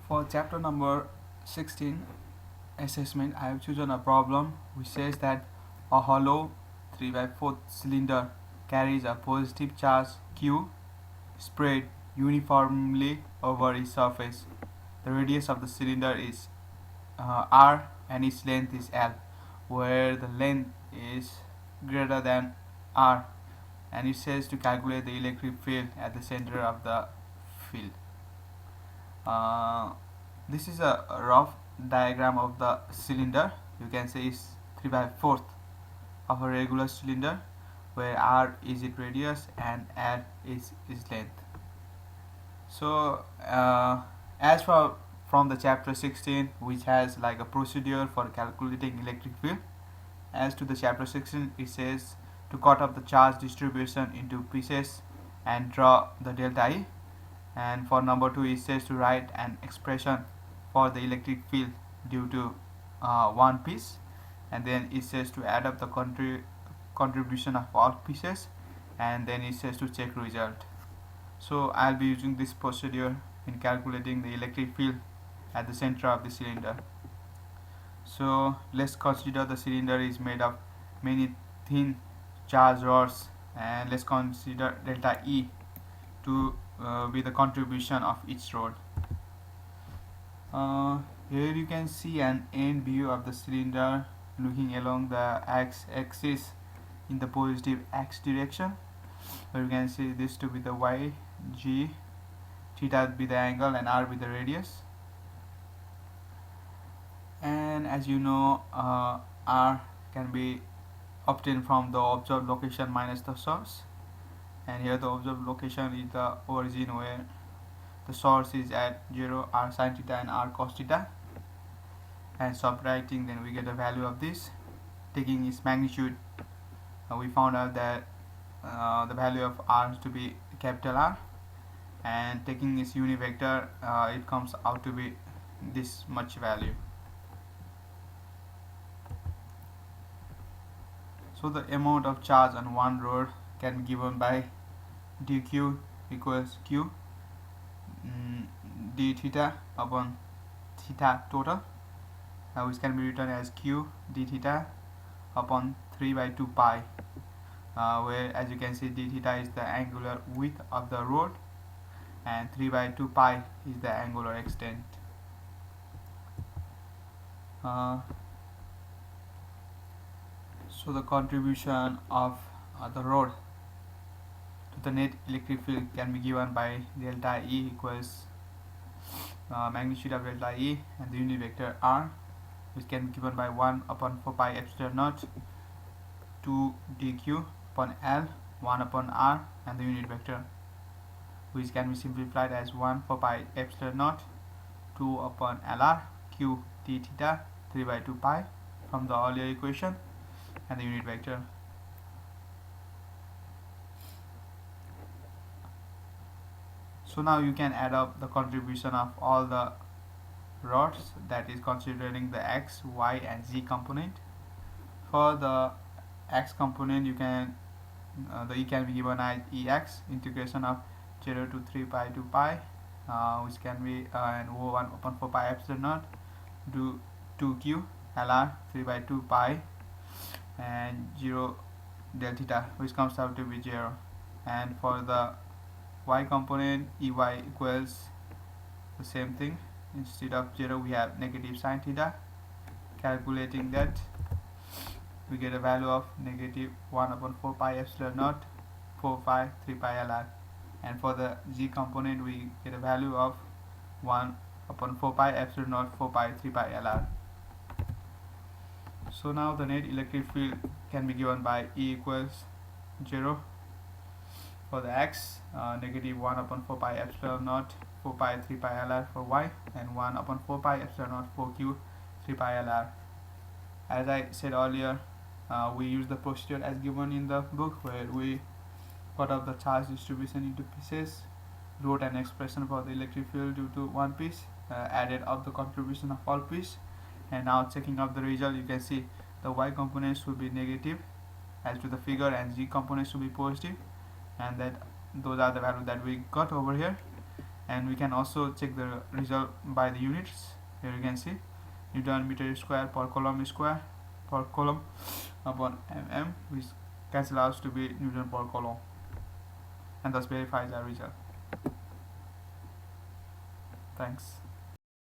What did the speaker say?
For chapter number 16 assessment, I have chosen a problem which says that a hollow 3 by 4 cylinder carries a positive charge Q spread uniformly over its surface. The radius of the cylinder is R and its length is L, where the length is greater than R, and it says to calculate the electric field at the center of the field. This is a rough diagram of the cylinder. You can say it's 3 by 4th of a regular cylinder, where R is its radius and L is its length. So as for from the chapter 16, which has like a procedure for calculating electric field, as to the chapter 16, it says to cut up the charge distribution into pieces and draw the delta E. And for number 2, it says to write an expression for the electric field due to one piece, and then it says to add up the contribution of all pieces, and then it says to check result. So I'll be using this procedure in calculating the electric field at the center of the cylinder. So let's consider the cylinder is made of many thin charged rods, and let's consider delta E to be the contribution of each rod. Here you can see an end view of the cylinder looking along the x-axis in the positive x direction, where you can see this to be the y, g, theta be the angle, and r be the radius. And as you know, r can be obtained from the observed location minus the source, and here the observed location is the origin, where the source is at 0, r sin theta and r cos theta, and subtracting, then we get the value of this. Taking its magnitude, we found out that the value of r to be capital R, and taking its unit vector, it comes out to be this much value. So the amount of charge on one rod can be given by dq equals q d theta upon theta total, which can be written as q d theta upon 3 by 2 pi, where as you can see d theta is the angular width of the rod and 3 by 2 pi is the angular extent. So the contribution of the rod to the net electric field can be given by delta E equals magnitude of delta E and the unit vector R, which can be given by 1 upon 4 pi epsilon naught 2 dq upon L 1 upon R, and the unit vector, which can be simplified as 1 4 pi epsilon naught 2 upon Lr q d theta 3 by 2 pi from the earlier equation, and the unit vector. So now you can add up the contribution of all the rods, that is considering the x, y, and z component. For the x component, you can the e can be given as ex integration of 0 to 3 pi to pi, which can be and 1 upon 4 pi epsilon naught do 2q lr 3 by 2 pi and 0 del theta, which comes out to be 0. And for the y component, ey equals the same thing. Instead of 0, we have negative sin theta. Calculating that, we get a value of negative 1 upon 4 pi epsilon naught 4 pi 3 pi lr. And for the z component, we get a value of 1 upon 4 pi epsilon naught 4 pi 3 pi lr. So now the net electric field can be given by E equals 0 for the x, negative 1 upon 4 pi epsilon naught 4 pi 3 pi lr for y, and 1 upon 4 pi epsilon naught 4q 3 pi lr. As I said earlier, we use the procedure as given in the book, where we cut up the charge distribution into pieces, wrote an expression for the electric field due to one piece, added up the contribution of all pieces, and now checking up the result, you can see the y components will be negative as to the figure, and z components will be positive, and that those are the values that we got over here. And we can also check the result by the units. Here you can see Newton meter square per coulomb upon mm, which cancel out to be Newton per coulomb, and thus verifies our result. Thanks.